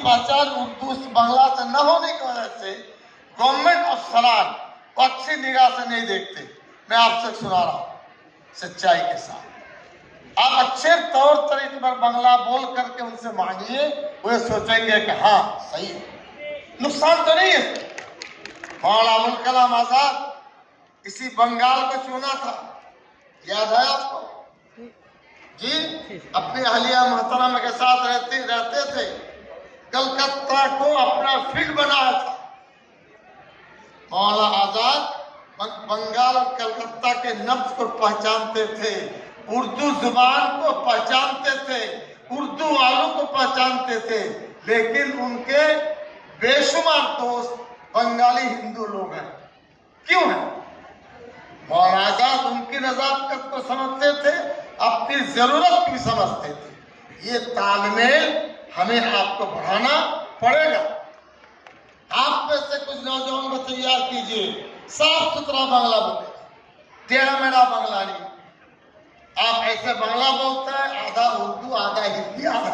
पहचान उर्दू बांग्ला से न होने की वजह से गवर्नमेंट अफसरान को अच्छी निगाह से नहीं देखते। मैं आपसे सुना रहा हूं सच्चाई के साथ, आप अच्छे तौर तरीके पर बांग्ला बोल करके उनसे मांगिए, वे सोचेंगे कि हाँ सही है, नुकसान तो नहीं है। मौलाना अबुल कलाम आजाद इसी बंगाल को चुना था, याद है आपको जी? अपनी अहलिया मोहतरमा के साथ रहते थे, कलकत्ता को अपना फील्ड बनाया था। मौलाना आजाद बंगाल और कलकत्ता के नब्ज को पहचानते थे, उर्दू जुबान को पहचानते थे, उर्दू वालों को पहचानते थे, लेकिन उनके बेशुमार दोस्त बंगाली हिंदू लोग हैं। क्यों है? मौलाना आजाद उनकी नजाकत को समझते थे, अपनी जरूरत भी समझते थे। ये तालमेल हमें आपको बढ़ाना पड़ेगा। आप में से कुछ नौजवान को तैयार कीजिए, साफ सुथरा बांग्ला बोले, टेढ़ा मेढ़ा बांग्ला नहीं। आप ऐसे बांग्ला बोलते हैं, आधा उर्दू आधा हिंदी आधा,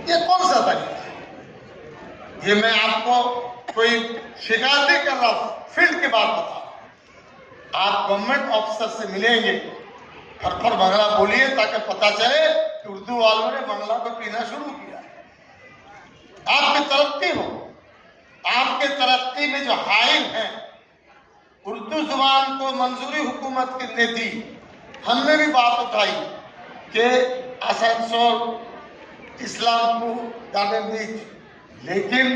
ये कौन सा तरीका है? ये मैं आपको कोई शिकायत नहीं कर रहा हूं, फील्ड की बात बता रहा हूं। आप गवर्नमेंट ऑफिसर से मिलेंगे, फर बांग्ला बोलिए ताकि पता चले कि उर्दू वालों ने बांग्ला को पीना शुरू किया। आपकी तरक्की हो, आपके तरक्की में जो हाइल है, उर्दू जुबान को मंजूरी हुकूमत ने दी। हमने भी बात उठाई कि आसनसोल, इस्लामपुर, गार्डन बीच, लेकिन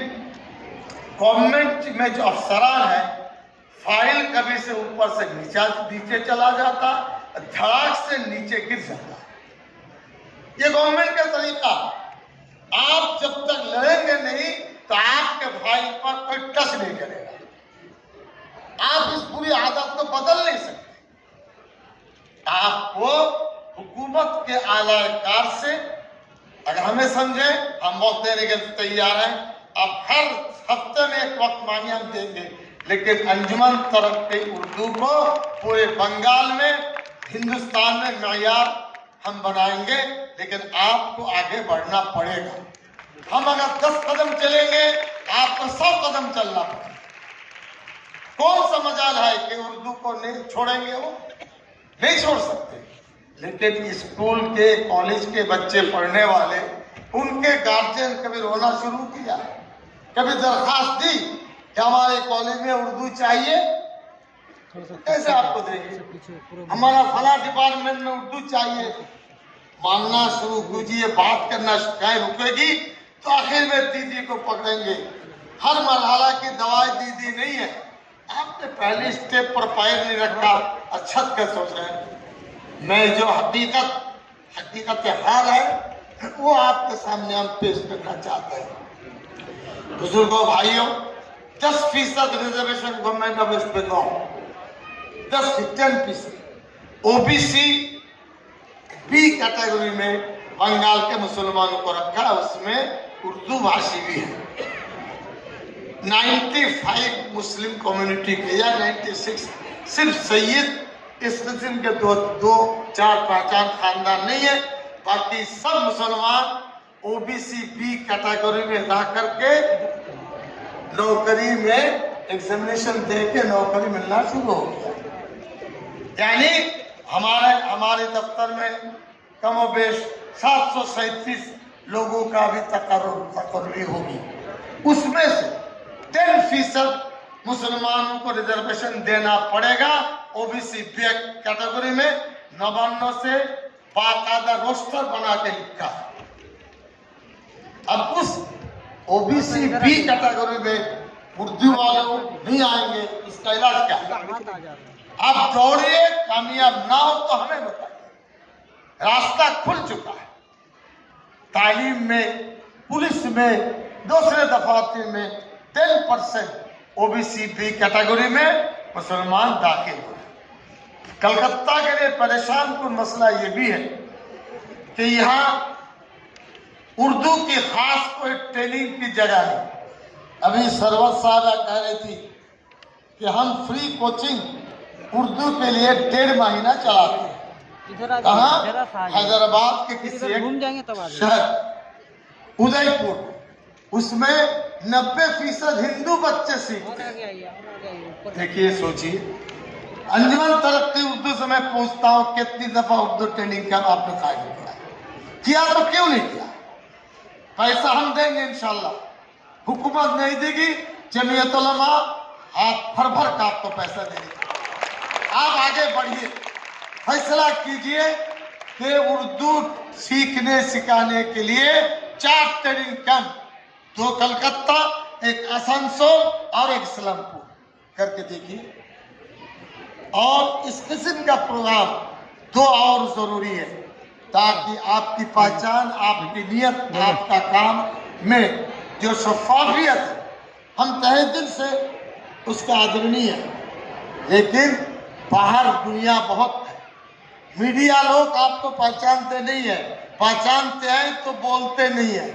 गवर्नमेंट में जो अफसरान है, फाइल कभी से ऊपर से नीचे चला जाता, धड़ाक से नीचे गिर जाता। ये गवर्नमेंट का तरीका। आप जब तक लड़ेंगे नहीं तो आपके भाई पर कोई टच नहीं करेगा। आप इस बुरी आदत को बदल नहीं सकते। आपको हुकूमत के आलाकार से अगर हमें समझे, हम वक्त देने के तैयार हैं। अब हर हफ्ते में एक वक्त मांगे हम देंगे, लेकिन अंजुमन तरक्की उर्दू को पूरे बंगाल में, हिंदुस्तान में मयार हम बनाएंगे, लेकिन आपको आगे बढ़ना पड़ेगा। हम अगर 10 कदम चलेंगे, आपको 100 कदम चलना पड़ेगा। कौन सा मजाल है कि उर्दू को नहीं छोड़ेंगे? वो नहीं छोड़ सकते। लेकिन स्कूल के, कॉलेज के बच्चे पढ़ने वाले, उनके गार्जियन कभी रोना शुरू किया, कभी दरखास्त दी कि हमारे कॉलेज में उर्दू चाहिए, कैसे आपको देंगे? हमारा फला डिपार्टमेंट में उर्दू चाहिए, मांगना शुरू कीजिए, बात करना कहीं रुकेगी तो आखिर में दीदी को पकड़ेंगे। हर मरहला की दवाई दीदी नहीं है। आपने पहले स्टेप पर पैर नहीं रखा, अच्छा क्या सोच रहे हैं? मैं जो हकीकत हाल है वो आपके सामने हम पेश करना चाहते हैं। बुजुर्गों, भाइयों, 10% reservation government of West Bengal, 10% OBC B category में बंगाल के मुसलमानों को रखा, उसमें उर्दू भाषी भी है। 95 मुस्लिम कम्युनिटी के या 96, सिर्फ सैयद इस किस्म के दो चार पहचान खानदान नहीं है, बाकी सब मुसलमान ओबीसी बी कैटेगरी में रह करके नौकरी में एग्जामिनेशन दे के नौकरी मिलना शुरू हो गया। यानी हमारे दफ्तर में कमोबेश 737 लोगों का भी तकर्री होगी। उसमें से 10% मुसलमानों को रिजर्वेशन देना पड़ेगा ओबीसी बी कैटेगरी में। 99 से बाकायदा रोस्टर बना के लिखा। अब उस ओबीसी बी कैटेगरी में उर्दू वालों नहीं आएंगे, इसका इलाज क्या? आप दौड़िए, कामयाब ना हो तो हमें बताइए। रास्ता खुल चुका है। तालीम में, पुलिस में, दूसरे दफातर में 10% ओबीसी बी कैटेगरी में मुसलमान दाखिल हुए। कलकत्ता के लिए परेशान कुन मसला ये भी है कि यहाँ उर्दू की खास कोई ट्रेनिंग की जगह नहीं। अभी सरवत साहब कह रही थी कि हम फ्री कोचिंग उर्दू के लिए 1.5 महीना चलाते हैं। कहाँ? हैदराबाद के किसी एक शहर। उदयपुर, उसमें 90% हिंदू बच्चे सीखते हैं। देखिए सोचिए, अंजुमन तरक्की उर्दू से मैं पूछता हूँ कितनी दफा उर्दू ट्रेनिंग का आपने कायम किया तो क्यों नहीं किया? पैसा हम देंगे इंशाल्लाह, हुकूमत नहीं देगी, जमीयत उलमा हाथ भर भर का आपको पैसा देगी। आप आगे बढ़िए, फैसला कीजिए कि उर्दू सीखने सिखाने के लिए 4 ट्रेनिंग कैंप, 2 कलकत्ता, 1 आसनसोल और 1 इस्लामपुर करके देखिए। और इस किस्म का प्रोग्राम 2 और जरूरी है, ताकि आपकी पहचान, आपकी नियत, आपका काम में जो शफाफियत है, हम तहे दिल से उसका आदरणीय है। लेकिन बाहर दुनिया बहुत है, मीडिया लोग आपको पहचानते नहीं है, पहचानते हैं तो बोलते नहीं है,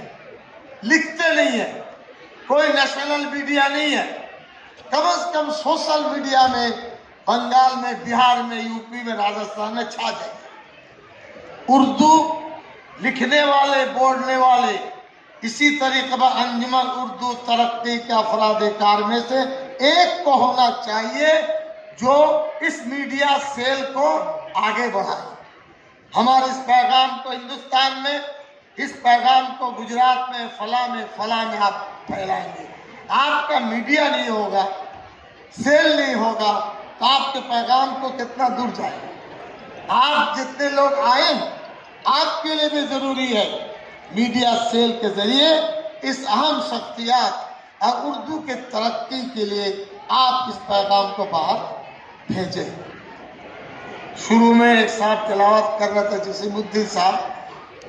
लिखते नहीं है, कोई नेशनल मीडिया नहीं है। कम से कम सोशल मीडिया में बंगाल में, बिहार में, यूपी में, राजस्थान में छा जाए। उर्दू लिखने वाले, बोलने वाले, इसी तरीके पर अंजुमन उर्दू तरक्की के अफराद-ए-कार में से एक को होना चाहिए जो इस मीडिया सेल को आगे बढ़ाए। हमारे इस पैगाम को हिंदुस्तान में, इस पैगाम को गुजरात में, फला में आप फैलाएंगे। आपका मीडिया नहीं होगा, सेल नहीं होगा, तो आपके पैगाम को कितना दूर जाएगा। आप जितने लोग आए, आपके लिए भी जरूरी है मीडिया सेल के जरिए इस अहम शख्सियत और उर्दू के तरक्की के लिए आप इस पैगाम को बाहर भेजें। शुरू में एक साहब तिलावत कर रहे थे, जसीमुद्दीन साहब,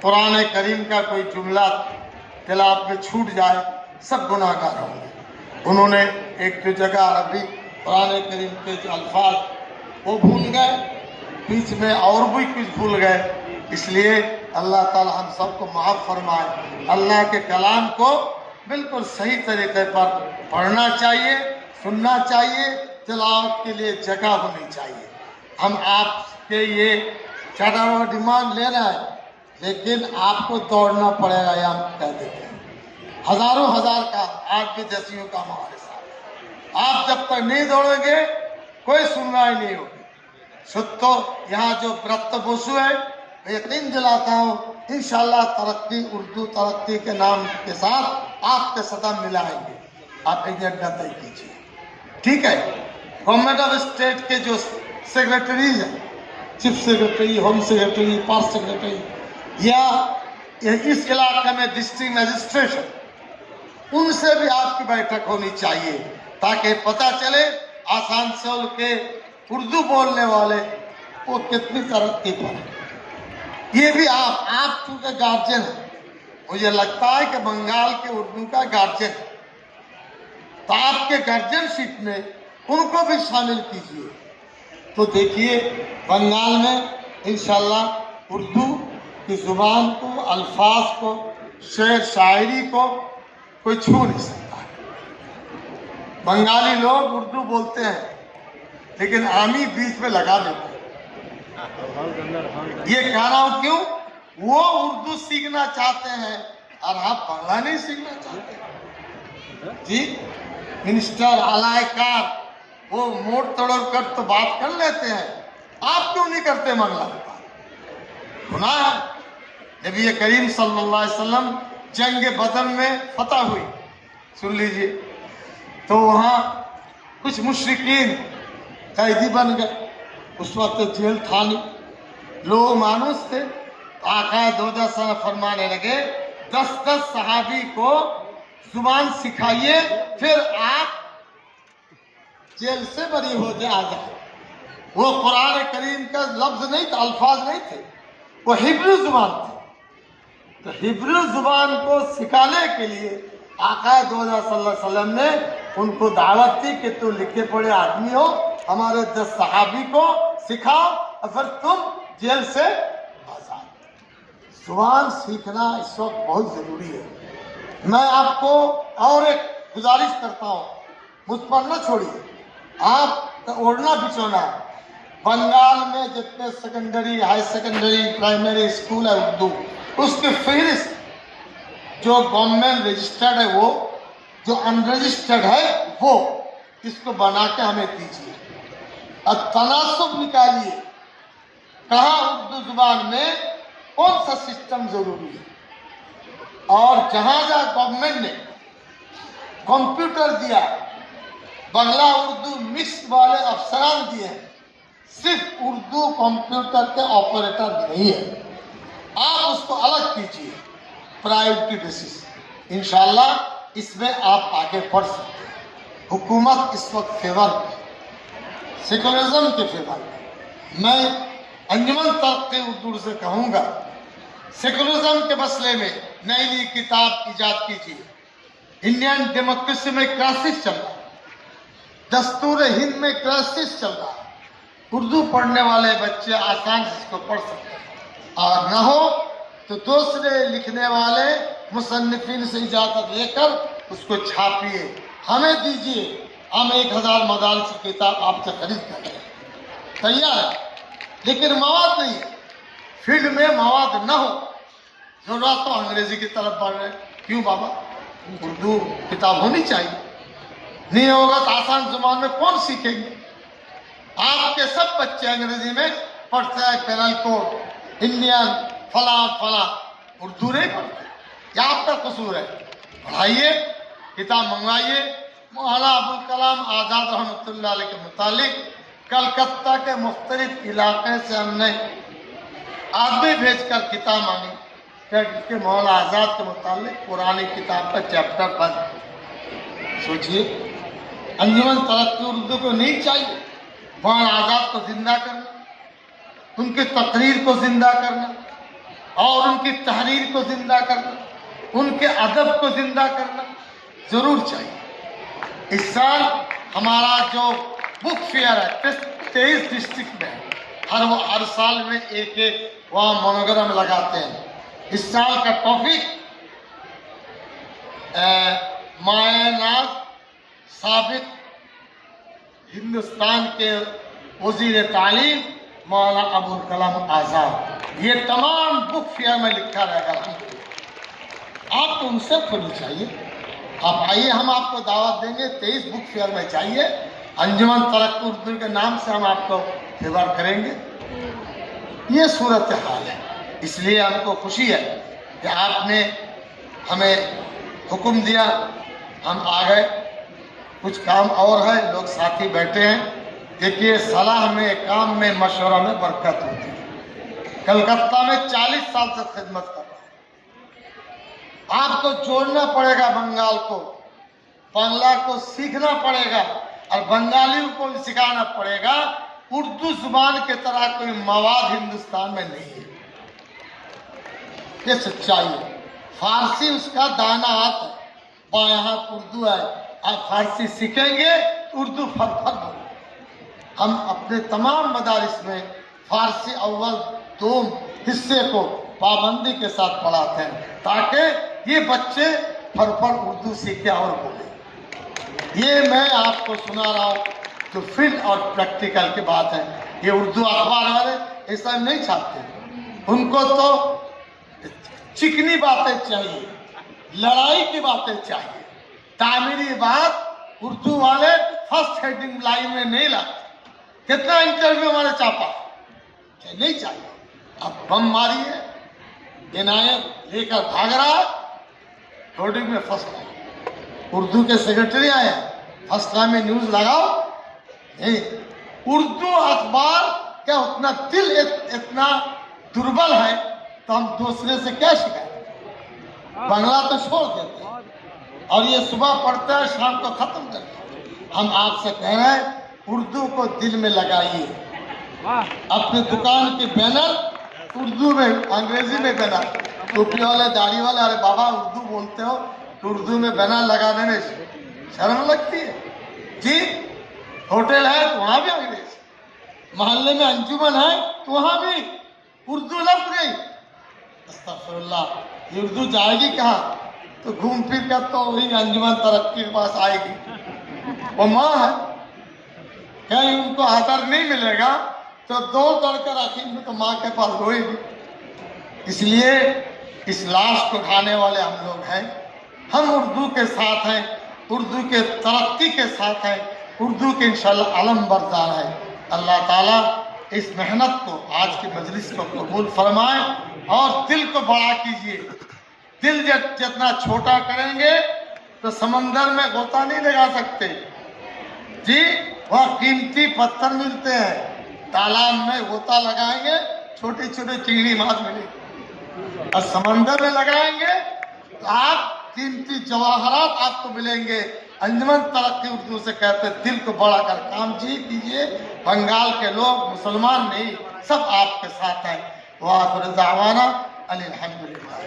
कुरान करीम का कोई जुमला तिलावत में छूट जाए सब गुनाहगार होंगे। उन्होंने एक जो जगह अरबी कुरान करीम के जो अल्फाज वो भूल गए, बीच में और भी कुछ भूल गए। इसलिए अल्लाह ताला हम सबको माफ़ फरमाए। अल्लाह के कलाम को बिल्कुल सही तरीके पर पढ़ना चाहिए, सुनना चाहिए, तिलावत के लिए जगह होनी चाहिए। हम आपके ये ज़्यादा डिमांड ले रहे हैं, लेकिन आपको दौड़ना पड़ेगा, ये हम कह देते हैं। हजारों हजार का आज के जैसियों का हमारे साथ, आप जब तक नहीं दौड़ेंगे कोई सुनवाई नहीं होगी। सुध तो यहाँ जो व्रत बसु है, यकीन दिलाता हूँ इंशाल्लाह तरक्की, उर्दू तरक्की के नाम के साथ आपके सदम मिलाएंगे। आप एजेंडा तय कीजिए, ठीक है। गवर्नमेंट ऑफ स्टेट के जो सेक्रेटरीज हैं, चीफ सेक्रेटरी, होम सेक्रेटरी, पास सेक्रेटरी, या इस इलाके में डिस्ट्रिक्ट मजिस्ट्रेशन, उनसे भी आपकी बैठक होनी चाहिए, ताकि पता चले आसनसोल के उर्दू बोलने वाले वो कितनी तरक्की पर है। ये भी आप चूंकि गार्जियन है, मुझे लगता है कि बंगाल के उर्दू का गार्जियन है, तो आपके गार्जियनशिप में उनको भी शामिल कीजिए। तो देखिए बंगाल में इंशाल्लाह उर्दू की जुबान को, अल्फाज को, शेर शायरी को कोई छू नहीं सकता है। बंगाली लोग उर्दू बोलते हैं, लेकिन आमी बीच में लगा देते हैं। ये कह रहा हूं क्यों? वो उर्दू सीखना चाहते हैं और आप बांग्ला नहीं सीखना चाहते जी। मिनिस्टर, आलायकार, वो मोड़ तोड़ कर तो बात कर लेते हैं, आप क्यों नहीं करते बांग्ला में बात? गुनाह है। नबी करीम सल्लल्लाहु अलैहि वसल्लम जंग बदर में फतह हुई, सुन लीजिए, तो वहाँ कुछ मुशरिकीन कैदी बन गए। उस वक्त जेल था नहीं, लोग मानुस थे। आका दो सलाम फरमाने लगे, 10-10 सहाबी को जुबान सिखाइए, फिर आप जेल से बरी हो जाए। वो कुरान करीम का लफ्ज नहीं था, अल्फाज नहीं थे, वो हिब्रू जुबान थे। तो हिब्रू जुबान को सिखाने के लिए आका दो सल्लल्लाहु अलैहि वसल्लम ने उनको दावत दी कि तुम लिखे पढ़े आदमी हो, हमारे 10 सहाबी को सिखाओ और फिर तुम जेल से आजाद। जुबान सीखना इस वक्त बहुत जरूरी है। मैं आपको और एक गुजारिश करता हूँ, मुझ पर न छोड़िए, आप ओढ़ना बिछोना। बंगाल में जितने secondary, high secondary, primary school है उर्दू, उसकी फहरिस्त جو گورنمنٹ رجسٹرڈ ہے وہ، جو انرجسٹرڈ ہے وہ، اس کو بنا کے ہمیں دیجیے۔ اب تناسب نکالیے، کہاں اردو زبان میں کون سا سسٹم ضروری ہے، اور جہاں گورنمنٹ نے کمپیوٹر دیا، بنگلہ اردو مکس والے افسران دیے ہیں، صرف اردو کمپیوٹر کے آپریٹر نہیں ہے، آپ اس کو الگ کیجیے پرائیورٹی بیسس، انشاءاللہ اس میں آپ آگے بڑھ سکتے ہیں۔ حکومت اس وقت فیور میں، سیکولرزم کے فیور میں، میں انجمن ترقی اردو سے کہوں گا سیکولرزم کے مسئلے میں نئی نئی کتاب ایجاد کیجیے۔ انڈین ڈیموکریسی میں کرائسس چل رہا ہے، دستور ہند میں کرائسس چل رہا ہے، اردو پڑھنے والے بچے آسان سے اس کو پڑھ سکتے ہیں، اور نہ ہو تو دوسرے لکھنے والے مصنفین سے اجازت لے کر اس کو چھاپیے، ہمیں دیجیے، ہم 1000 مدارس کی کتاب آپ سے خرید کر لیں، تیار ہے، لیکن مواد نہیں ہے، فیلڈ میں مواد نہ ہو، ضرورت تو انگریزی کی طرف بڑھ رہے ہیں، کیوں بابا، اردو کتاب ہونی چاہیے، نہیں ہوگا تو آسان زبان میں کون سیکھیں گے؟ آپ کے سب بچے انگریزی میں پڑھتے ہیں، پینل کوڈ، انڈین فلاں فلاں، اردو نہیں پڑھتے، یہ آپ کا قصور ہے، پڑھائیے، کتاب منگوائیے۔ مولانا ابوالکلام آزاد رحمۃ اللہ علیہ کے متعلق کلکتہ کے مختلف علاقے سے ہم نے آدمی بھیج کر کتاب مانگی کہ مولانا آزاد کے متعلق پرانی کتاب کا چیپٹر بند۔ سوچئے، انجمن ترقی اردو کو نہیں چاہیے مولانا آزاد کو زندہ کرنا، ان کی تقریر کو زندہ کرنا، اور ان کی تحریر کو زندہ کرنا، ان کے ادب کو زندہ کرنا ضرور چاہیے۔ اس سال ہمارا جو بک فیئر ہے 23 ڈسٹرکٹ میں، ہر سال میں ایک وہاں مونوگرام لگاتے ہیں۔ اس سال کا ٹاپک مایہ ناز سابق ہندوستان کے وزیر تعلیم مولانا ابوالکلام آزاد، یہ تمام بک فیئر میں لکھا رہے گا۔ آپ کو ان سے کھولنی چاہیے، آپ آئیے، ہم آپ کو دعوت دیں گے، 23 بک فیئر میں چاہیے، انجمن ترقی اردو کے نام سے ہم آپ کو فیور کریں گے۔ یہ صورتحال ہے، اس لیے ہم کو خوشی ہے کہ آپ نے ہمیں حکم دیا، ہم آ گئے، کچھ کام اور ہے، لوگ ساتھی بیٹھے ہیں۔ دیکھیے، صلاح میں، کام میں، مشورہ میں برکت ہوتی ہے۔ کلکتہ میں 40 سال سے خدمت کر رہا ہوں، آپ کو جوڑنا پڑے گا، بنگال کو، بنگلہ کو سیکھنا پڑے گا، اور بنگالیوں کو بھی سکھانا پڑے گا۔ اردو زبان کی طرح کوئی مواد ہندوستان میں نہیں ہے، یہ سچائی ہے۔ فارسی اس کا دائنا ہاتھ ہے، بایاں ہاتھ اردو ہے، آپ فارسی سیکھیں گے، اردو فر بولیں۔ ہم اپنے تمام مدارس میں فارسی اول دوم حصے کو پابندی کے ساتھ پڑھاتے ہیں، تاکہ یہ بچے فر اردو سیکھیں اور بولیں۔ یہ میں آپ کو سنا رہا ہوں جو فیلڈ اور پریکٹیکل کی بات ہے۔ یہ اردو اخبار والے ایسا نہیں چھاپتے، ان کو تو چکنی باتیں چاہیے، لڑائی کی باتیں چاہیے، تعمیری بات اردو والے فرسٹ ہیڈنگ لائن میں نہیں لاتے۔ کتنا انٹرویو ہمارے چھاپا، نہیں چاہیے۔ اب بم ماری ہے، عنایت لے کر بھاگ رہا ہے، ہیڈنگ میں فرسٹ لائن، اردو کے سیکرٹری آئے ہیں، فرسٹ لائن میں نیوز لگاؤ، نہیں۔ اردو اخبار کیا اتنا دل اتنا دربل ہے تو ہم دوسرے سے کیا شکایت، بنگلہ تو چھوڑ دیتے ہیں، اور یہ صبح پڑھتے ہیں، شام کو ختم کرتے ہیں۔ ہم آپ سے کہہ رہے ہیں، اردو کو دل میں لگائیے، اپنے دکان کے بینر اردو میں، انگریزی میں بینر، ٹوپی والے، داڑھی والے، ارے بابا اردو بولتے ہو تو اردو میں بینر لگانے میں شرم لگتی ہے؟ جی، ہوٹل ہے تو وہاں بھی انگریزی، محلے میں انجمن ہے تو وہاں بھی اردو لفظ نہیں۔ استغفر اللہ، یہ اردو جائے گی کہاں؟ تو گھوم پھر کر تو وہی انجمن ترقی کے پاس آئے گی، وہ ماں ہے، کہیں ان کو آدر نہیں ملے گا تو دو کر آخر میں تو ماں کے پاس روئے گی۔ اس لیے इस लाश को खाने वाले हम लोग हैं। हम उर्दू के साथ हैं, उर्दू के तरक्की के साथ हैं, उर्दू के इंशाअल्लाह अलम बरदार है। अल्लाह ताला इस मेहनत को, आज की मजलिस को कबूल फरमाए और दिल को बड़ा कीजिए। दिल जितना छोटा करेंगे तो समंदर में गोता नहीं लगा सकते जी। वहाँ कीमती पत्थर मिलते हैं, तालाब में गोता लगाएंगे छोटी छोटी चिंगड़ी मार मिलेगी, और समंदर में लगाएंगे तो आप कीमती जवाहरात आपको मिलेंगे। अंजुमन तरक्की उर्दू से कहते हैं दिल को बड़ा कर काम कीजिए। बंगाल के लोग मुसलमान नहीं, सब आपके साथ हैं। वाखिर दावाना अनिल हम्दुलिल्लाह।